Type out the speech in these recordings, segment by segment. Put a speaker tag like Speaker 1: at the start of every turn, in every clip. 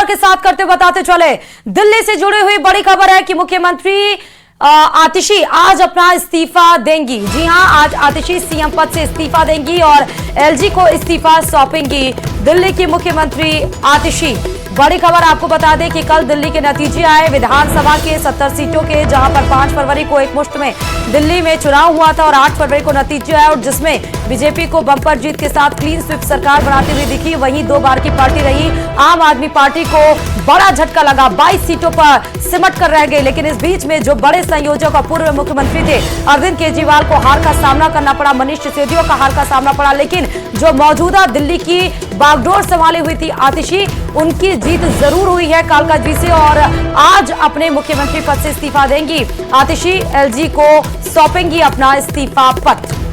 Speaker 1: खबर के साथ करते बताते चले। दिल्ली से जुड़ी हुई बड़ी खबर है कि मुख्यमंत्री आतिशी आज अपना इस्तीफा देंगी। जी हां, आज आतिशी सीएम पद से इस्तीफा देंगी और एलजी को इस्तीफा सौंपेंगी। दिल्ली की मुख्यमंत्री आतिशी। बड़ी खबर आपको बता दें कि कल दिल्ली के नतीजे आए विधानसभा के 70 सीटों के, जहां पर 5 फरवरी को एकमुश्त में दिल्ली में चुनाव हुआ था और 8 फरवरी को नतीजे आए और जिसमें बीजेपी को बम्पर जीत के साथ क्लीन स्वीप सरकार बनाती हुई दिखी। वहीं 2 बार की पार्टी रही आम आदमी पार्टी को बड़ा झटका लगा, 22 सीटों पर सिमट कर रह गई। लेकिन इस बीच में जो बड़े संयोजक और पूर्व मुख्यमंत्री थे अरविंद केजरीवाल को हार का सामना करना पड़ा, मनीष सिसोदिया का हार का सामना पड़ा। लेकिन जो मौजूदा दिल्ली की बागडोर संभाली हुई थी आतिशी, उनकी जीत जरूर हुई है कालकाजी से और आज अपने मुख्यमंत्री पद से इस्तीफा देंगी आतिशी। एलजी को सौंपेंगी अपना इस्तीफा पत्र।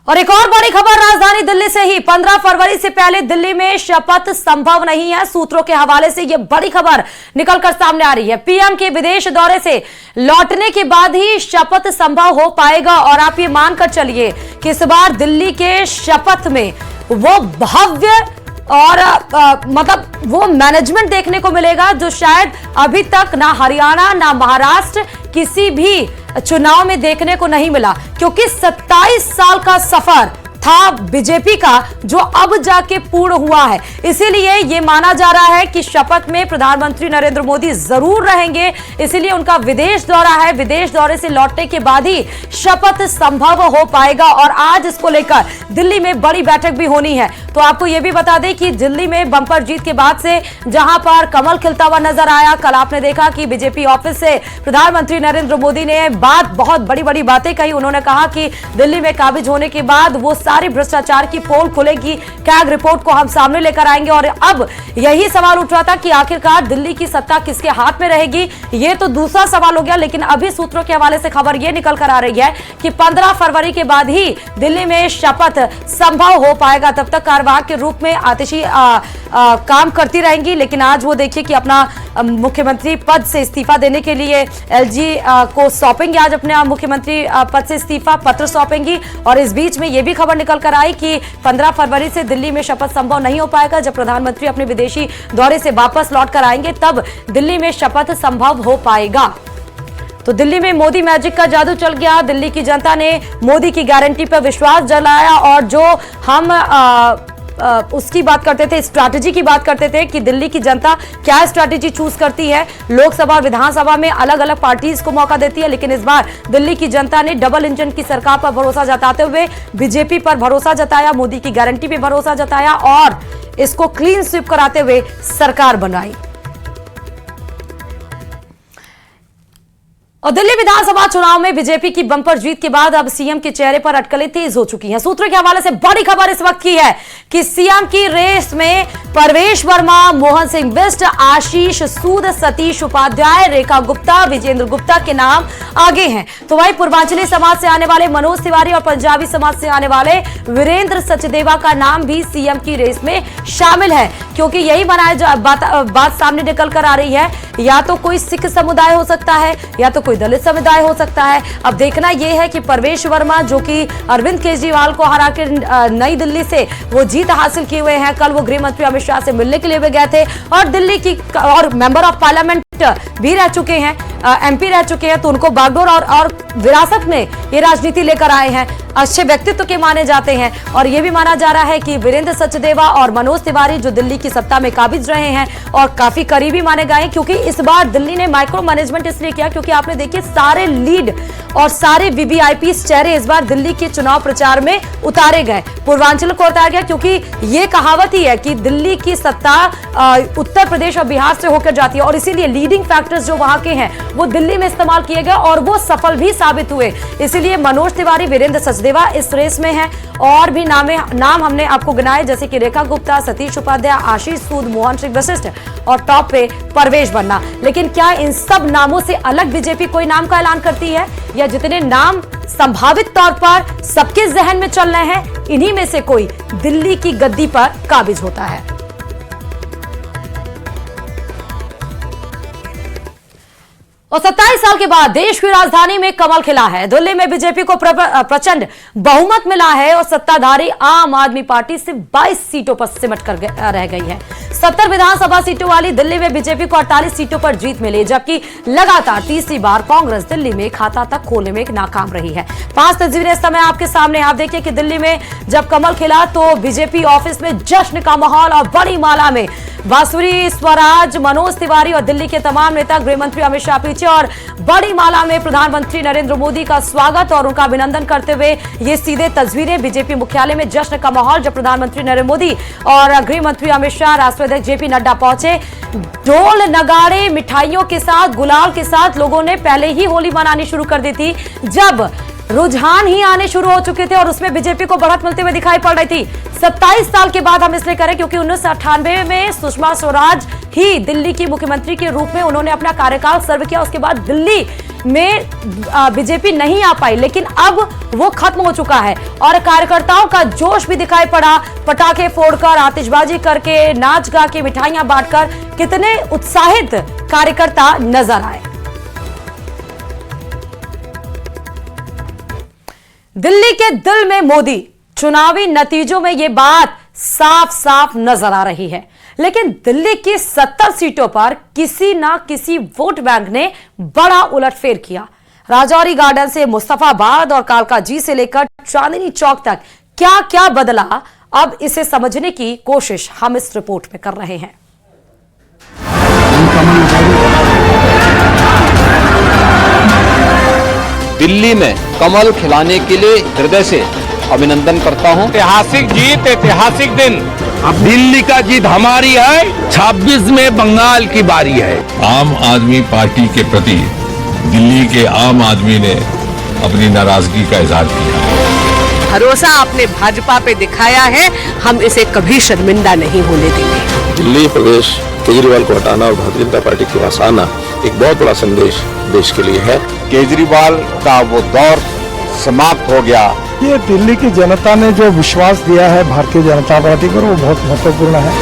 Speaker 1: और एक और बड़ी खबर राजधानी दिल्ली से ही। 15 फरवरी से पहले दिल्ली में शपथ संभव नहीं है। सूत्रों के हवाले से यह बड़ी खबर निकलकर सामने आ रही है। पीएम के विदेश दौरे से लौटने के बाद ही शपथ संभव हो पाएगा और आप ये मानकर चलिए कि इस बार दिल्ली के शपथ में वो भव्य और मतलब वो मैनेजमेंट देखने को मिलेगा जो शायद अभी तक ना हरियाणा ना महाराष्ट्र किसी भी चुनाव में देखने को नहीं मिला, क्योंकि 27 साल का सफर था बीजेपी का जो अब जाके पूर्ण हुआ है। इसीलिए यह माना जा रहा है कि शपथ में प्रधानमंत्री नरेंद्र मोदी जरूर रहेंगे। इसीलिए उनका विदेश दौरा है, विदेश दौरे से लौटने के बाद ही शपथ संभव हो पाएगा और आज इसको लेकर दिल्ली में बड़ी बैठक भी होनी है। तो आपको यह भी बता दें कि दिल्ली में बंपर जीत के बाद से जहां पर कमल खिलता हुआ नजर आया, कल आपने देखा कि बीजेपी ऑफिस से प्रधानमंत्री नरेंद्र मोदी ने बहुत बड़ी बातें कही। उन्होंने कहा कि दिल्ली में काबिज होने के बाद वो सारी भ्रष्टाचार की पोल खुलेगी, कैग रिपोर्ट को हम सामने लेकर आएंगे। और अब यही सवाल उठ रहा था कि आखिरकार दिल्ली की सत्ता किसके हाथ में रहेगी, ये तो दूसरा सवाल हो गया। लेकिन अभी सूत्रों के हवाले से खबर यह निकल कर आ रही है कि 15 फरवरी के बाद ही दिल्ली में शपथ संभव हो पाएगा। तब तक कार्यवाहक के रूप में आतिशी काम करती रहेंगी। लेकिन आज वो देखिए कि अपना मुख्यमंत्री पद से इस्तीफा देने के लिए एलजी को सौंपेंगे। आज अपने मुख्यमंत्री पद से इस्तीफा पत्र सौंपेंगी। और इस बीच में यह भी खबर निकल कर आई कि 15 फरवरी से दिल्ली में शपथ संभव नहीं हो पाएगा। जब प्रधानमंत्री अपने विदेशी दौरे से वापस लौट कर आएंगे तब दिल्ली में शपथ संभव हो पाएगा। तो दिल्ली में मोदी मैजिक का जादू चल गया। दिल्ली की जनता ने मोदी की गारंटी पर विश्वास जताया और जो हम उसकी बात करते थे, स्ट्रैटेजी की बात करते थे कि दिल्ली की जनता क्या स्ट्रैटेजी चूज करती है। लोकसभा और विधानसभा में अलग अलग पार्टीज को मौका देती है, लेकिन इस बार दिल्ली की जनता ने डबल इंजन की सरकार पर भरोसा जताते हुए बीजेपी पर भरोसा जताया, मोदी की गारंटी पर भरोसा जताया और इसको क्लीन स्वीप कराते हुए सरकार बनाई। और दिल्ली विधानसभा चुनाव में बीजेपी की बंपर जीत के बाद अब सीएम के चेहरे पर अटकलें तेज हो चुकी हैं। सूत्रों के हवाले से बड़ी खबर इस वक्त की है कि सीएम की रेस में परवेश वर्मा, मोहन सिंह बिष्ट, आशीष सूद, सतीश उपाध्याय, रेखा गुप्ता, विजेंद्र गुप्ता के नाम आगे हैं। तो वहीं पूर्वांचली समाज से आने वाले मनोज तिवारी और पंजाबी समाज से आने वाले वीरेंद्र सचदेवा का नाम भी सीएम की रेस में शामिल है, क्योंकि यही बात सामने निकल कर आ रही है। या तो कोई सिख समुदाय हो सकता है या तो कोई दलित समुदाय हो सकता है। अब देखना यह है कि परवेश वर्मा जो कि अरविंद केजरीवाल को हरा के नई दिल्ली से वो जीत हासिल किए हुए हैं। कल वो गृह मंत्री अमित शाह से मिलने के लिए भी गए थे और दिल्ली की और मेंबर ऑफ पार्लियामेंट भी रह चुके हैं, एमपी रह चुके हैं। तो उनको बागडोर और विरासत में ये राजनीति लेकर आए हैं, अच्छे व्यक्तित्व के माने जाते हैं। और ये भी माना जा रहा है कि वीरेंद्र सचदेवा और मनोज तिवारी जो दिल्ली की सत्ता में काबिज रहे हैं और काफी करीबी माने गए, क्योंकि इस बार दिल्ली ने माइक्रो मैनेजमेंट इसलिए किया क्योंकि आपने देखिए सारे लीड और सारे वीवीआईपी चेहरे इस बार दिल्ली के चुनाव प्रचार में उतारे गए, पूर्वांचल को उतारा गया। क्योंकि ये कहावत ही है कि दिल्ली की सत्ता उत्तर प्रदेश और बिहार से होकर जाती है और इसीलिए लीडिंग फैक्टर्स जो वहां के हैं वो दिल्ली में इस्तेमाल किए गए और वो सफल भी साबित हुए। इसीलिए मनोज तिवारी, वीरेंद्र सचदेवा इस रेस में हैं। और भी नाम हमने आपको गिनाए, जैसे कि रेखा गुप्ता, सतीश उपाध्याय, आशीष सूद, मोहन सिंह वशिष्ठ और टॉप पे परवेश वर्मा। लेकिन क्या इन सब नामों से अलग बीजेपी कोई नाम का ऐलान करती है या जितने नाम संभावित तौर पर सबके जहन में चल रहे हैं इन्हीं में से कोई दिल्ली की गद्दी पर काबिज होता है? और 27 साल के बाद देश की राजधानी में कमल खिला है। दिल्ली में बीजेपी को प्रचंड बहुमत मिला है और सत्ताधारी आम आदमी पार्टी सिर्फ 22 सीटों पर सिमट कर रह गई है। 70 विधानसभा सीटों वाली दिल्ली में बीजेपी को 48 सीटों पर जीत मिली, जबकि लगातार तीसरी बार कांग्रेस दिल्ली में खाता तक खोलने में नाकाम रही है। 5 तस्वीरें इस समय आपके सामने। आप देखिए कि दिल्ली में जब कमल खिला तो बीजेपी ऑफिस में जश्न का माहौल और बड़ी माला में बांसुरी स्वराज, मनोज तिवारी और दिल्ली के तमाम नेता, गृह मंत्री अमित शाह पीछे और बड़ी माला में प्रधानमंत्री नरेंद्र मोदी का स्वागत और उनका अभिनंदन करते हुए ये सीधे तस्वीरें बीजेपी मुख्यालय में जश्न का माहौल। जब प्रधानमंत्री नरेंद्र मोदी और गृह मंत्री अमित शाह, राष्ट्रीय अध्यक्ष जेपी नड्डा पहुंचे, ढोल नगाड़े मिठाइयों के साथ, गुलाल के साथ लोगों ने पहले ही होली मनानी शुरू कर दी थी, जब रुझान ही आने शुरू हो चुके थे और उसमें बीजेपी को बढ़त मिलते हुए दिखाई पड़ रही थी। 27 साल के बाद हम इसलिए करें क्योंकि 1998 में सुषमा स्वराज ही दिल्ली की मुख्यमंत्री के रूप में उन्होंने अपना कार्यकाल सर्व किया। उसके बाद दिल्ली में बीजेपी नहीं आ पाई, लेकिन अब वो खत्म हो चुका है और कार्यकर्ताओं का जोश भी दिखाई पड़ा। पटाखे फोड़कर, आतिशबाजी करके, नाच गा के, मिठाइयां बांटकर कितने उत्साहित कार्यकर्ता नजर आए। दिल्ली के दिल में मोदी, चुनावी नतीजों में यह बात साफ साफ नजर आ रही है। लेकिन दिल्ली की 70 सीटों पर किसी ना किसी वोट बैंक ने बड़ा उलटफेर किया। राजौरी गार्डन से मुस्तफाबाद और कालकाजी से लेकर चांदनी चौक तक क्या क्या बदला, अब इसे समझने की कोशिश हम इस रिपोर्ट में कर रहे हैं।
Speaker 2: दिल्ली में कमल खिलाने के लिए हृदय से अभिनंदन करता हूं।
Speaker 3: ऐतिहासिक जीत, ऐतिहासिक दिन।
Speaker 4: अब दिल्ली का जीत हमारी है, 26 में बंगाल की बारी है।
Speaker 5: आम आदमी पार्टी के प्रति दिल्ली के आम आदमी ने अपनी नाराजगी का इजहार किया।
Speaker 6: भरोसा आपने भाजपा पे दिखाया है, हम इसे कभी शर्मिंदा नहीं होने देंगे।
Speaker 7: दिल्ली प्रदेश केजरीवाल को हटाना और भारतीय जनता पार्टी के पास आना एक बहुत बड़ा संदेश देश के लिए है।
Speaker 3: केजरीवाल का वो दौर समाप्त हो गया।
Speaker 8: ये दिल्ली की जनता ने जो विश्वास दिया है भारतीय जनता पार्टी पर, वो बहुत महत्वपूर्ण है।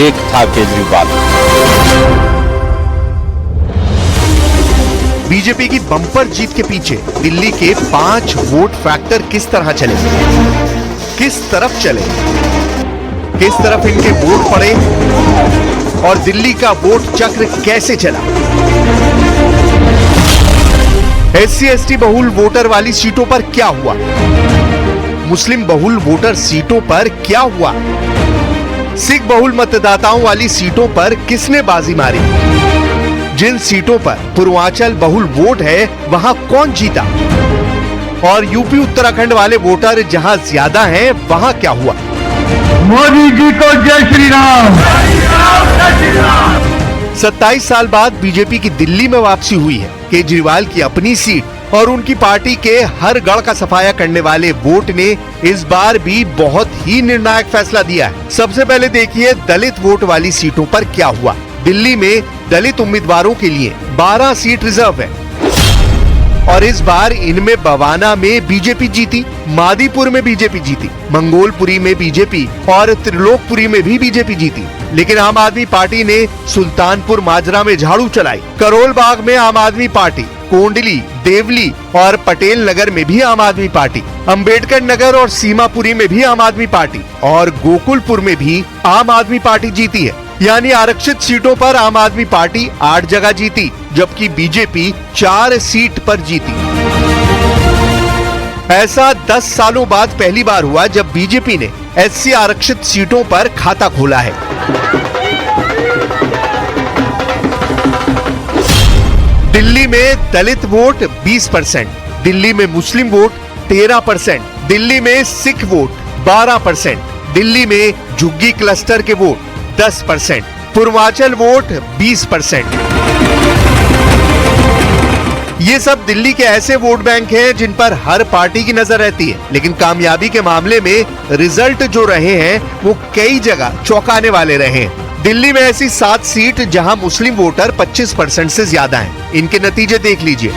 Speaker 3: एक था केजरीवाल।
Speaker 9: बीजेपी की बम्पर जीत के पीछे दिल्ली के 5 वोट फैक्टर किस तरह चले, किस तरफ चले, किस तरफ इनके वोट पड़े और दिल्ली का वोट चक्र कैसे चला। SC/ST बहुल वोटर वाली सीटों पर क्या हुआ, मुस्लिम बहुल वोटर सीटों पर क्या हुआ, सिख बहुल मतदाताओं वाली सीटों पर किसने बाजी मारी, जिन सीटों पर पूर्वांचल बहुल वोट है वहां कौन जीता, और यूपी उत्तराखंड वाले वोटर जहां ज्यादा हैं वहां क्या हुआ।
Speaker 8: मोदी जी को जय श्री राम।
Speaker 9: 27 साल बाद बीजेपी की दिल्ली में वापसी हुई है। केजरीवाल की अपनी सीट और उनकी पार्टी के हर गढ़ का सफाया करने वाले वोट ने इस बार भी बहुत ही निर्णायक फैसला दिया है। सबसे पहले देखिए दलित वोट वाली सीटों पर क्या हुआ। दिल्ली में दलित उम्मीदवारों के लिए 12 सीट रिजर्व है और इस बार इनमें बवाना में बीजेपी जीती, मादीपुर में बीजेपी जीती, मंगोलपुरी में बीजेपी और त्रिलोकपुरी में भी बीजेपी जीती। लेकिन आम आदमी पार्टी ने सुल्तानपुर माजरा में झाड़ू चलाई, करोल बाग में आम आदमी पार्टी, कोंडली, देवली और पटेल नगर में भी आम आदमी पार्टी, अंबेडकर नगर और सीमापुरी में भी आम आदमी पार्टी और गोकुलपुर में भी आम आदमी पार्टी जीती है। यानी आरक्षित सीटों पर आम आदमी पार्टी 8 जगह जीती, जबकि बीजेपी 4 सीट पर जीती। ऐसा 10 सालों बाद पहली बार हुआ जब बीजेपी ने SC आरक्षित सीटों पर खाता खोला है। दिल्ली में दलित वोट 20%, दिल्ली में मुस्लिम वोट 13%, दिल्ली में सिख वोट 12%, दिल्ली में झुग्गी क्लस्टर के वोट 10%, पूर्वांचल वोट 20%। ये सब दिल्ली के ऐसे वोट बैंक हैं जिन पर हर पार्टी की नजर रहती है, लेकिन कामयाबी के मामले में रिजल्ट जो रहे हैं वो कई जगह चौंकाने वाले रहे हैं। दिल्ली में ऐसी 7 सीट जहां मुस्लिम वोटर 25% से ज्यादा हैं। इनके नतीजे देख लीजिए।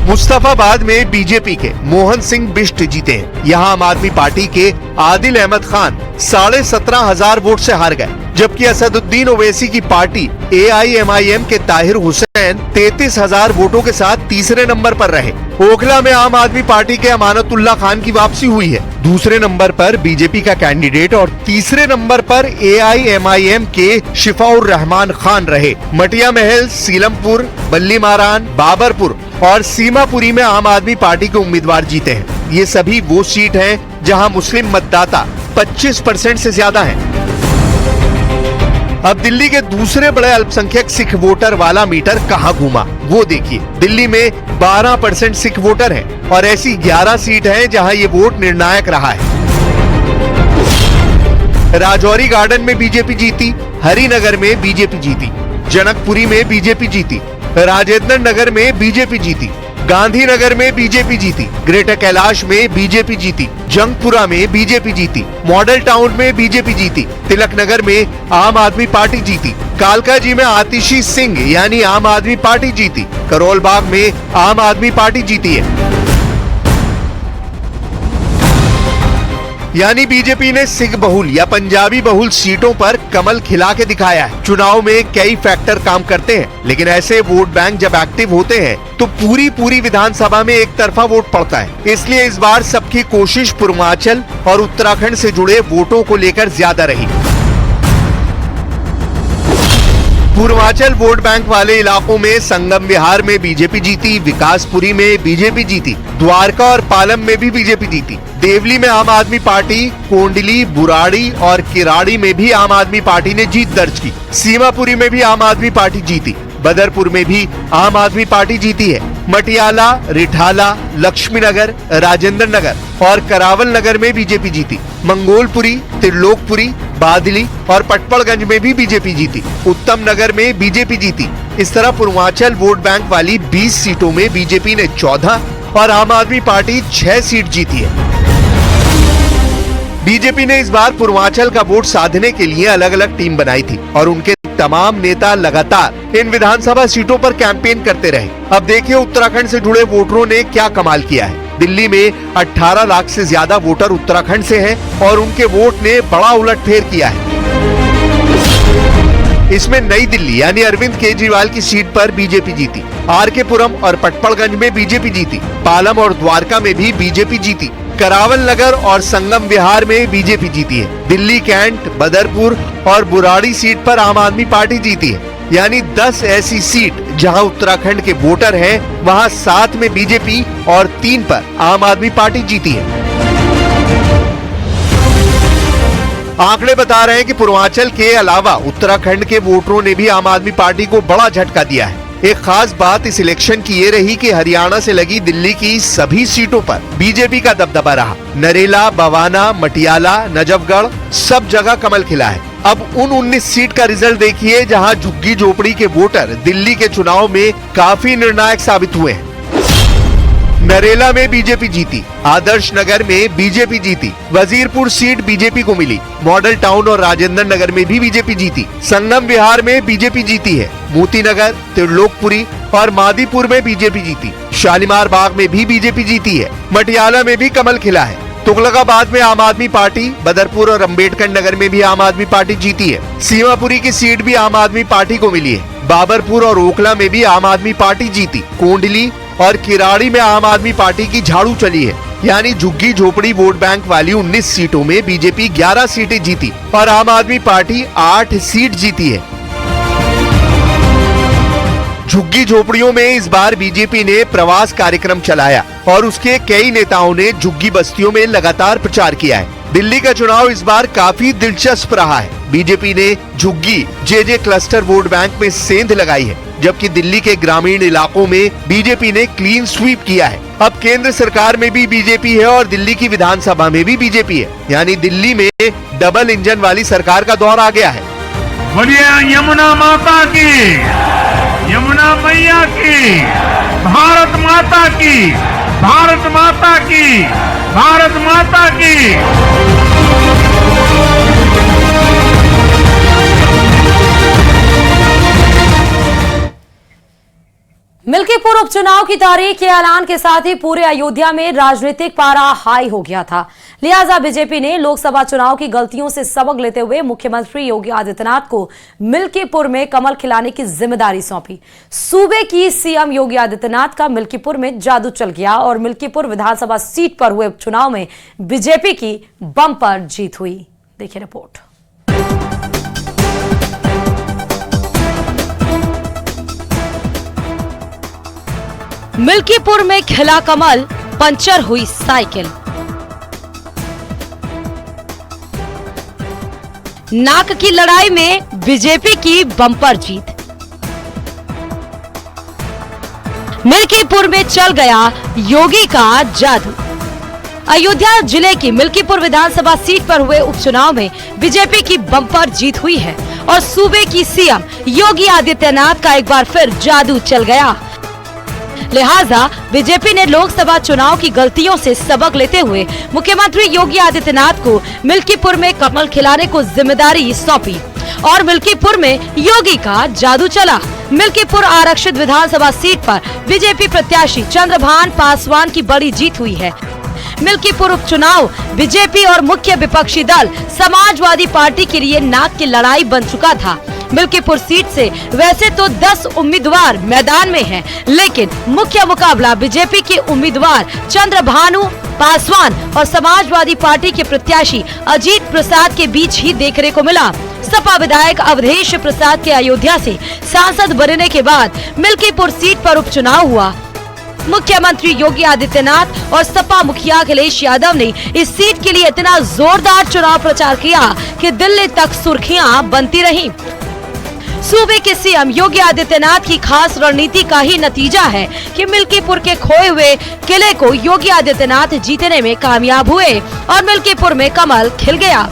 Speaker 9: मुस्तफाबाद में बीजेपी के मोहन सिंह बिष्ट जीते हैं। यहाँ आम आदमी पार्टी के आदिल अहमद खान 17,500 वोट से हार गए, जबकि असदुद्दीन ओवैसी की पार्टी AIMIM के ताहिर हुसैन 33,000 वोटों के साथ तीसरे नंबर पर रहे। ओखला में आम आदमी पार्टी के अमानतुल्लाह खान की वापसी हुई है। दूसरे नंबर पर बीजेपी का कैंडिडेट और तीसरे नंबर पर AIMIM के शिफाउर रहमान खान रहे। मटिया महल, सीलमपुर, बल्ली मारान, बाबरपुर और सीमापुरी में आम आदमी पार्टी के उम्मीदवार जीते हैं। ये सभी वो सीट हैं जहां मुस्लिम मतदाता 25% से ज्यादा हैं। अब दिल्ली के दूसरे बड़े अल्पसंख्यक सिख वोटर वाला मीटर कहां घूमा, वो देखिए। दिल्ली में 12% सिख वोटर हैं और ऐसी 11 सीट हैं जहां ये वोट निर्णायक रहा है। राजौरी गार्डन में बीजेपी जीती, हरिनगर में बीजेपी जीती, जनकपुरी में बीजेपी जीती, राजेंद्र नगर में बीजेपी जीती, गांधीनगर में बीजेपी जीती, ग्रेटर कैलाश में बीजेपी जीती, जंगपुरा में बीजेपी जीती, मॉडल टाउन में बीजेपी जीती, तिलक नगर में आम आदमी पार्टी जीती, कालकाजी में आतिशी सिंह यानी आम आदमी पार्टी जीती, करोल बाग में आम आदमी पार्टी जीती है। यानी बीजेपी ने सिख बहुल या पंजाबी बहुल सीटों पर कमल खिला के दिखाया है। चुनाव में कई फैक्टर काम करते हैं, लेकिन ऐसे वोट बैंक जब एक्टिव होते हैं तो पूरी विधानसभा में एक तरफा वोट पड़ता है। इसलिए इस बार सबकी कोशिश पूर्वांचल और उत्तराखंड से जुड़े वोटों को लेकर ज्यादा रही। पूर्वांचल वोट बैंक वाले इलाकों में संगम विहार में बीजेपी जीती, विकासपुरी में बीजेपी जीती, द्वारका और पालम में भी बीजेपी जीती, देवली में आम आदमी पार्टी, कोंडली, बुराड़ी और किराड़ी में भी आम आदमी पार्टी ने जीत दर्ज की, सीमापुरी में भी आम आदमी पार्टी जीती, बदरपुर में भी आम आदमी पार्टी जीती है, मटियाला, रिठाला, लक्ष्मीनगर, राजेंद्र नगर और करावल नगर में बीजेपी जीती, मंगोलपुरी, त्रिलोकपुरी, बादली और पटपड़गंज में भी बीजेपी जीती, उत्तम नगर में बीजेपी जीती। इस तरह पूर्वांचल वोट बैंक वाली 20 सीटों में बीजेपी ने 14 और आम आदमी पार्टी 6 सीट जीती है। बीजेपी ने इस बार पूर्वांचल का वोट साधने के लिए अलग अलग टीम बनाई थी और उनके तमाम नेता लगातार इन विधानसभा सीटों पर कैंपेन करते रहे। अब देखिए उत्तराखंड से जुड़े वोटरों ने क्या कमाल किया है। दिल्ली में 18 लाख से ज्यादा वोटर उत्तराखंड से हैं और उनके वोट ने बड़ा उलटफेर किया है। इसमें नई दिल्ली यानी अरविंद केजरीवाल की सीट पर बीजेपी जीती, RK पुरम और पटपड़गंज में बीजेपी जीती, पालम और द्वारका में भी बीजेपी जीती, करावल नगर और संगम विहार में बीजेपी जीती है, दिल्ली कैंट, बदरपुर और बुराड़ी सीट पर आम आदमी पार्टी जीती है। यानी 10 ऐसी सीट जहां उत्तराखंड के वोटर हैं, वहां 7 में बीजेपी और 3 पर आम आदमी पार्टी जीती है। आंकड़े बता रहे हैं कि पूर्वांचल के अलावा उत्तराखंड के वोटरों ने भी आम आदमी पार्टी को बड़ा झटका दिया है। एक खास बात इस इलेक्शन की ये रही कि हरियाणा से लगी दिल्ली की सभी सीटों पर बीजेपी का दबदबा रहा। नरेला, बवाना, मटियाला, नजफगढ़ सब जगह कमल खिला है। अब उन 19 सीट का रिजल्ट देखिए जहां झुग्गी झोपड़ी के वोटर दिल्ली के चुनाव में काफी निर्णायक साबित हुए हैं। नरेला में बीजेपी जीती, आदर्श नगर में बीजेपी जीती, वजीरपुर सीट बीजेपी को मिली, मॉडल टाउन और राजेंद्र नगर में भी बीजेपी जीती, संगम विहार में बीजेपी जीती है, मोती नगर, त्रिलोकपुरी और मादीपुर में बीजेपी जीती, शालीमार बाग में भी बीजेपी जीती है, मटियाला में भी कमल खिला है, तुगलकाबाद में आम आदमी पार्टी, बदरपुर और अम्बेडकर नगर में भी आम आदमी पार्टी जीती है, सीमापुरी की सीट भी आम आदमी पार्टी को मिली है, बाबरपुर और ओखला में भी आम आदमी पार्टी जीती, कोंडली और किराड़ी में आम आदमी पार्टी की झाड़ू चली है। यानी झुग्गी झोपड़ी वोट बैंक वाली 19 सीटों में बीजेपी 11 सीटें जीती और आम आदमी पार्टी 8 सीट जीती है। झुग्गी झोपड़ियों में इस बार बीजेपी ने प्रवास कार्यक्रम चलाया और उसके कई नेताओं ने झुग्गी बस्तियों में लगातार प्रचार किया है। दिल्ली का चुनाव इस बार काफी दिलचस्प रहा है। बीजेपी ने झुग्गी JJ क्लस्टर वोट बैंक में सेंध लगाई है, जबकि दिल्ली के ग्रामीण इलाकों में बीजेपी ने क्लीन स्वीप किया है। अब केंद्र सरकार में भी बीजेपी है और दिल्ली की विधानसभा में भी बीजेपी है, यानी दिल्ली में डबल इंजन वाली सरकार का दौर आ गया है।
Speaker 4: बोलिए यमुना माता की, यमुना मैया की, भारत माता की, भारत माता की, भारत माता की।
Speaker 1: मिल्कीपुर उपचुनाव की तारीख के ऐलान के साथ ही पूरे अयोध्या में राजनीतिक पारा हाई हो गया था। लिहाजा बीजेपी ने लोकसभा चुनाव की गलतियों से सबक लेते हुए मुख्यमंत्री योगी आदित्यनाथ को मिल्कीपुर में कमल खिलाने की जिम्मेदारी सौंपी। सूबे की सीएम योगी आदित्यनाथ का मिल्कीपुर में जादू चल गया और मिल्कीपुर विधानसभा सीट पर हुए उपचुनाव में बीजेपी की बम्पर जीत हुई। देखिए रिपोर्ट। मिल्कीपुर में खिला कमल, पंचर हुई साइकिल। नाक की लड़ाई में बीजेपी की बम्पर जीत। मिल्कीपुर में चल गया योगी का जादू। अयोध्या जिले की मिल्कीपुर विधानसभा सीट पर हुए उपचुनाव में बीजेपी की बम्पर जीत हुई है और सूबे की सीएम योगी आदित्यनाथ का एक बार फिर जादू चल गया। लिहाजा बीजेपी ने लोकसभा चुनाव की गलतियों से सबक लेते हुए मुख्यमंत्री योगी आदित्यनाथ को मिल्कीपुर में कमल खिलाने को जिम्मेदारी सौंपी और मिल्कीपुर में योगी का जादू चला। मिल्कीपुर आरक्षित विधानसभा सीट पर बीजेपी प्रत्याशी चंद्रभान पासवान की बड़ी जीत हुई है। मिल्कीपुर उपचुनाव बीजेपी और मुख्य विपक्षी दल समाजवादी पार्टी के लिए नाक की लड़ाई बन चुका था। मिल्कीपुर सीट से वैसे तो 10 उम्मीदवार मैदान में हैं, लेकिन मुख्य मुकाबला बीजेपी के उम्मीदवार चंद्रभानु पासवान और समाजवादी पार्टी के प्रत्याशी अजीत प्रसाद के बीच ही देखने को मिला। सपा विधायक अवधेश प्रसाद के अयोध्या से सांसद बनने के बाद मिल्कीपुर सीट पर उपचुनाव हुआ। मुख्यमंत्री योगी आदित्यनाथ और सपा मुखिया अखिलेश यादव ने इस सीट के लिए इतना जोरदार चुनाव प्रचार किया कि दिल्ली तक सुर्खियां बनती रहीं। सूबे के सीएम योगी आदित्यनाथ की खास रणनीति का ही नतीजा है कि मिल्कीपुर के खोए हुए किले को योगी आदित्यनाथ जीतने में कामयाब हुए और मिल्कीपुर में कमल खिल गया।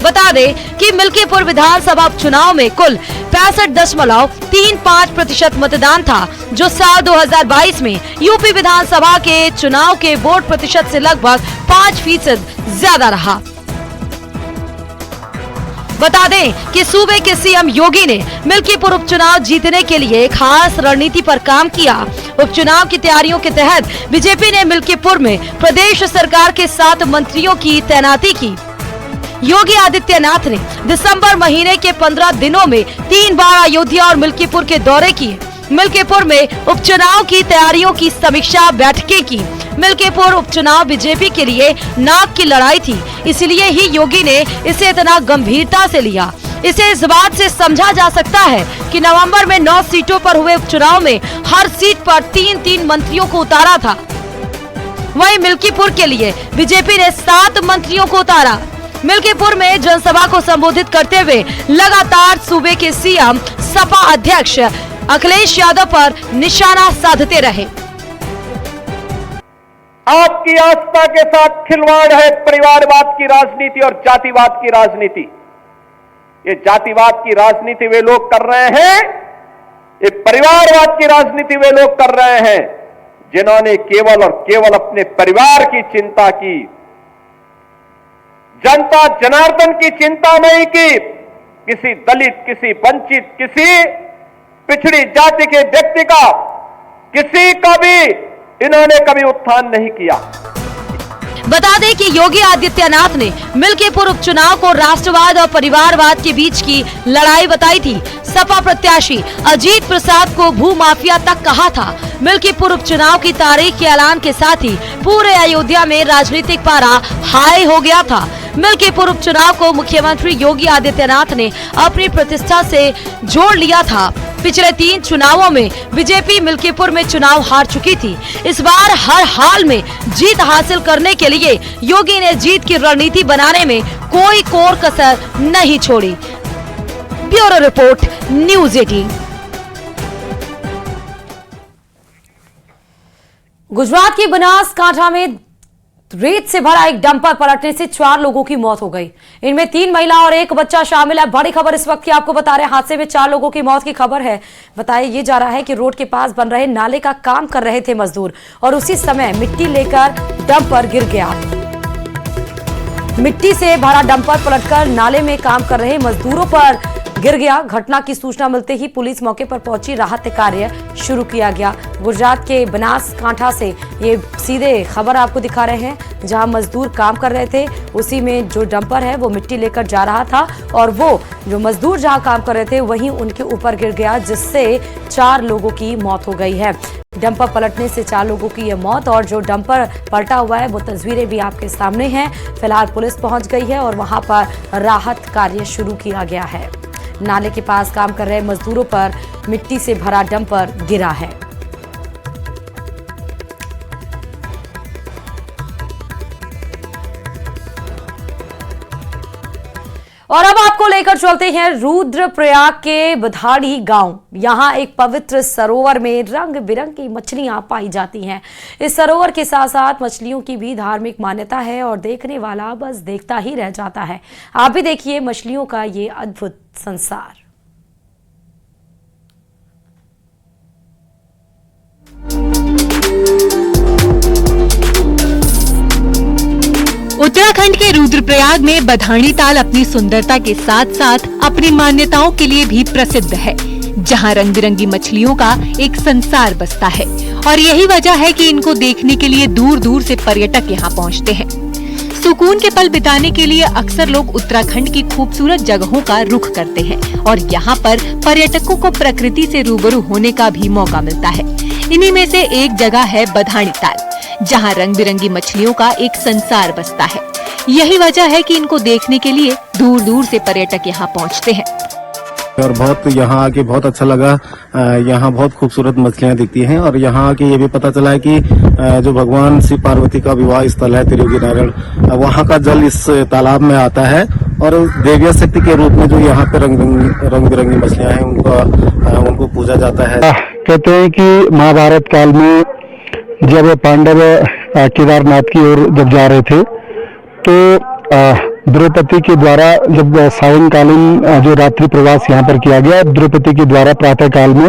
Speaker 1: बता दें कि मिल्कीपुर विधानसभा उपचुनाव में कुल 65.35% मतदान था, जो साल 2022 में यूपी विधानसभा के चुनाव के वोट प्रतिशत से लगभग 5% ज्यादा रहा। बता दें कि सूबे के सीएम योगी ने मिल्कीपुर उपचुनाव जीतने के लिए खास रणनीति पर काम किया। उपचुनाव की तैयारियों के तहत बीजेपी ने मिल्कीपुर में प्रदेश सरकार के 7 मंत्रियों की तैनाती की। योगी आदित्यनाथ ने दिसंबर महीने के 15 दिनों में 3 बार अयोध्या और मिल्कीपुर के दौरे किए। मिल्कीपुर में उपचुनाव की तैयारियों की समीक्षा बैठकें की। मिल्कीपुर उपचुनाव बीजेपी के लिए नाक की लड़ाई थी, इसलिए ही योगी ने इसे इतना गंभीरता से लिया। इसे इस बात से समझा जा सकता है कि नवंबर में 9 सीटों पर हुए उपचुनाव में हर सीट पर 3-3 मंत्रियों को उतारा था। वहीं मिल्कीपुर के लिए बीजेपी ने 7 मंत्रियों को उतारा। मिल्कीपुर में जनसभा को संबोधित करते हुए लगातार सूबे के सीएम सपा अध्यक्ष अखिलेश यादव पर निशाना साधते रहे।
Speaker 10: आपकी आस्था के साथ खिलवाड़ है परिवारवाद की राजनीति और जातिवाद की राजनीति। ये जातिवाद की राजनीति वे लोग कर रहे हैं, ये परिवारवाद की राजनीति वे लोग कर रहे हैं जिन्होंने केवल और केवल अपने परिवार की चिंता की, जनता जनार्दन की चिंता नहीं की। किसी दलित, किसी वंचित, किसी पिछड़ी जाति के व्यक्ति का, किसी का भी इन्होंने कभी उत्थान नहीं किया।
Speaker 1: बता दें कि योगी आदित्यनाथ ने मिल्कीपुर उपचुनाव को राष्ट्रवाद और परिवारवाद के बीच की लड़ाई बताई थी। सपा प्रत्याशी अजीत प्रसाद को भूमाफिया तक कहा था। मिल्कीपुर उपचुनाव की तारीख के ऐलान के साथ ही पूरे अयोध्या में राजनीतिक पारा हाई हो गया था। मिल्कीपुर उपचुनाव को मुख्यमंत्री योगी आदित्यनाथ ने अपनी प्रतिष्ठा से जोड़ लिया था। पिछले 3 चुनावों में बीजेपी मिल्कीपुर में चुनाव हार चुकी थी। इस बार हर हाल में जीत हासिल करने के लिए योगी ने जीत की रणनीति बनाने में कोई कोर कसर नहीं छोड़ी। Bureau report, news 18। गुजरात की बनासकांठा में रेत से भरा एक डंपर पलटने से 4 लोगों की मौत हो गई। इनमें 3 महिला और 1 बच्चा शामिल है। बड़ी खबर इस वक्त की आपको बता रहे हैं। हादसे में 4 लोगों की मौत की खबर है। बताया ये जा रहा है कि रोड के पास बन रहे नाले का काम कर रहे थे मजदूर और उसी समय मिट्टी लेकर डंपर गिर गया। मिट्टी से भरा डंपर पलटकर नाले में काम कर रहे मजदूरों पर गिर गया। घटना की सूचना मिलते ही पुलिस मौके पर पहुंची, राहत कार्य शुरू किया गया। गुजरात के बनासकांठा से ये सीधे खबर आपको दिखा रहे हैं, जहां मजदूर काम कर रहे थे, उसी में जो डंपर है वो मिट्टी लेकर जा रहा था और वो जो मजदूर जहां काम कर रहे थे वहीं उनके ऊपर गिर गया, जिससे 4 लोगों की मौत हो गई है। डंपर पलटने से 4 लोगों की यह मौत, और जो डंपर पलटा हुआ है वो तस्वीरें भी आपके सामने हैं। फिलहाल पुलिस पहुंच गई है और वहां पर राहत कार्य शुरू किया गया है। नाले के पास काम कर रहे मजदूरों पर मिट्टी से भरा डंपर गिरा है। और अब आपको लेकर चलते हैं रुद्रप्रयाग के बधाड़ी गांव। यहां एक पवित्र सरोवर में रंग बिरंगी मछलियां पाई जाती हैं। इस सरोवर के साथ साथ मछलियों की भी धार्मिक मान्यता है और देखने वाला बस देखता ही रह जाता है। आप भी देखिए मछलियों का ये अद्भुत संसार।
Speaker 11: उत्तराखंड के रुद्रप्रयाग में बधाड़ी ताल अपनी सुंदरता के साथ साथ अपनी मान्यताओं के लिए भी प्रसिद्ध है, जहां रंग बिरंगी मछलियों का एक संसार बसता है और यही वजह है कि इनको देखने के लिए दूर दूर से पर्यटक यहां पहुंचते हैं। सुकून के पल बिताने के लिए अक्सर लोग उत्तराखंड की खूबसूरत जगहों का रुख करते हैं और यहाँ पर पर्यटकों को प्रकृति से रूबरू होने का भी मौका मिलता है। इन्हीं में से एक जगह है बधाड़ी ताल, जहाँ रंग बिरंगी मछलियों का एक संसार बसता है। यही वजह है कि इनको देखने के लिए दूर दूर से पर्यटक यहाँ पहुँचते हैं।
Speaker 8: और बहुत यहाँ आके बहुत अच्छा लगा। यहाँ बहुत खूबसूरत मछलियाँ दिखती हैं और यहाँ आके ये भी पता चला है कि जो भगवान शिव पार्वती का विवाह स्थल है त्रियोगी नारायण, वहाँ का जल इस तालाब में आता है और देवी शक्ति के रूप में जो यहाँ पे रंग बिरंगी मछलियाँ हैं उनको पूजा जाता है।
Speaker 12: कहते हैं कि महाभारत काल में जब पांडव केदारनाथ की ओर जब जा रहे थे तो द्रौपदी के द्वारा जब सायंकालीन जो रात्रि प्रवास यहाँ पर किया गया, द्रौपदी के द्वारा प्रातः काल में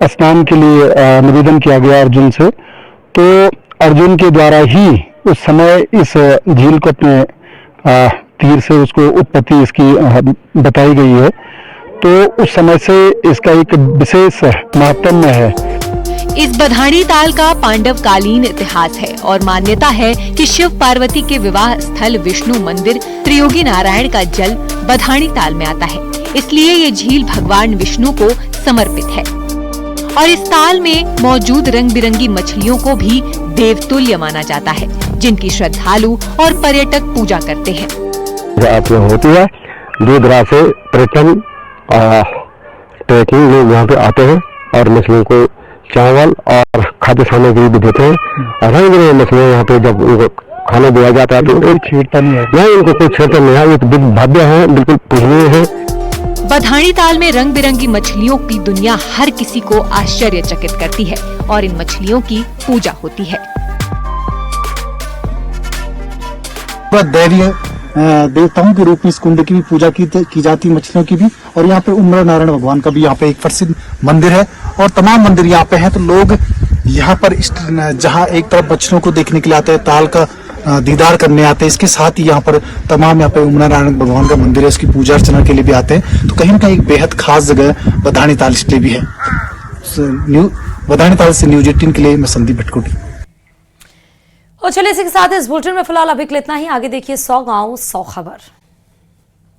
Speaker 12: स्नान के लिए निवेदन किया गया अर्जुन से, तो अर्जुन के द्वारा ही उस समय इस झील को अपने तीर से उसको उत्पत्ति इसकी बताई गई है। तो उस समय से इसका एक विशेष महत्व है।
Speaker 11: इस बधाड़ी ताल का पांडव कालीन इतिहास है और मान्यता है कि शिव पार्वती के विवाह स्थल विष्णु मंदिर त्रियोगी नारायण का जल बधाड़ी ताल में आता है, इसलिए ये झील भगवान विष्णु को समर्पित है। और इस ताल में मौजूद रंग बिरंगी मछलियों को भी देवतुल्य माना जाता है, जिनकी श्रद्धालु और पर्यटक पूजा करते हैं।
Speaker 12: होती है दूर दराज से पर्यटन ट्रेकिंग लोग यहाँ पे आते हैं और मछलियों को चावल और खाद्य सामग्री भी देते हैं। रंग बिरंगी मछलियाँ यहाँ पे जब उनको खाना दिया जाता है तो छेड़ता नहीं है, नहीं इनको कोई छेड़ता नहीं है, ये तो भव्य है, बिल्कुल पूजनीय है।
Speaker 11: बधाड़ी ताल में रंग बिरंगी मछलियों की दुनिया हर किसी को आश्चर्यचकित करती है और इन मछलियों की पूजा होती है।
Speaker 8: दैवीय देवताओं के रूप में इस कुंड की भी पूजा की जाती है, मछलियों की भी। और यहाँ पे उम्र नारायण भगवान का भी यहाँ पे एक प्रसिद्ध मंदिर है और तमाम मंदिर यहाँ पे हैं। तो लोग यहाँ पर जहाँ एक तरफ मछलियों को देखने के लिए आते हैं, ताल का दीदार करने आते हैं, इसके साथ ही यहाँ पर तमाम यहाँ पे उम्र नारायण भगवान का मंदिर है, इसकी पूजा अर्चना के लिए भी आते हैं। तो कहीं ना कहीं एक बेहद खास जगह बधाड़ी ताल इसलिए भी है। बधाड़ी ताल से न्यूज 18 के लिए मैं संदीप भटकोटी।
Speaker 1: और चलिए इसी के साथ इस बुलेटिन में फिलहाल अभी के लिए इतना ही। आगे देखिए 100 गांव 100 खबर।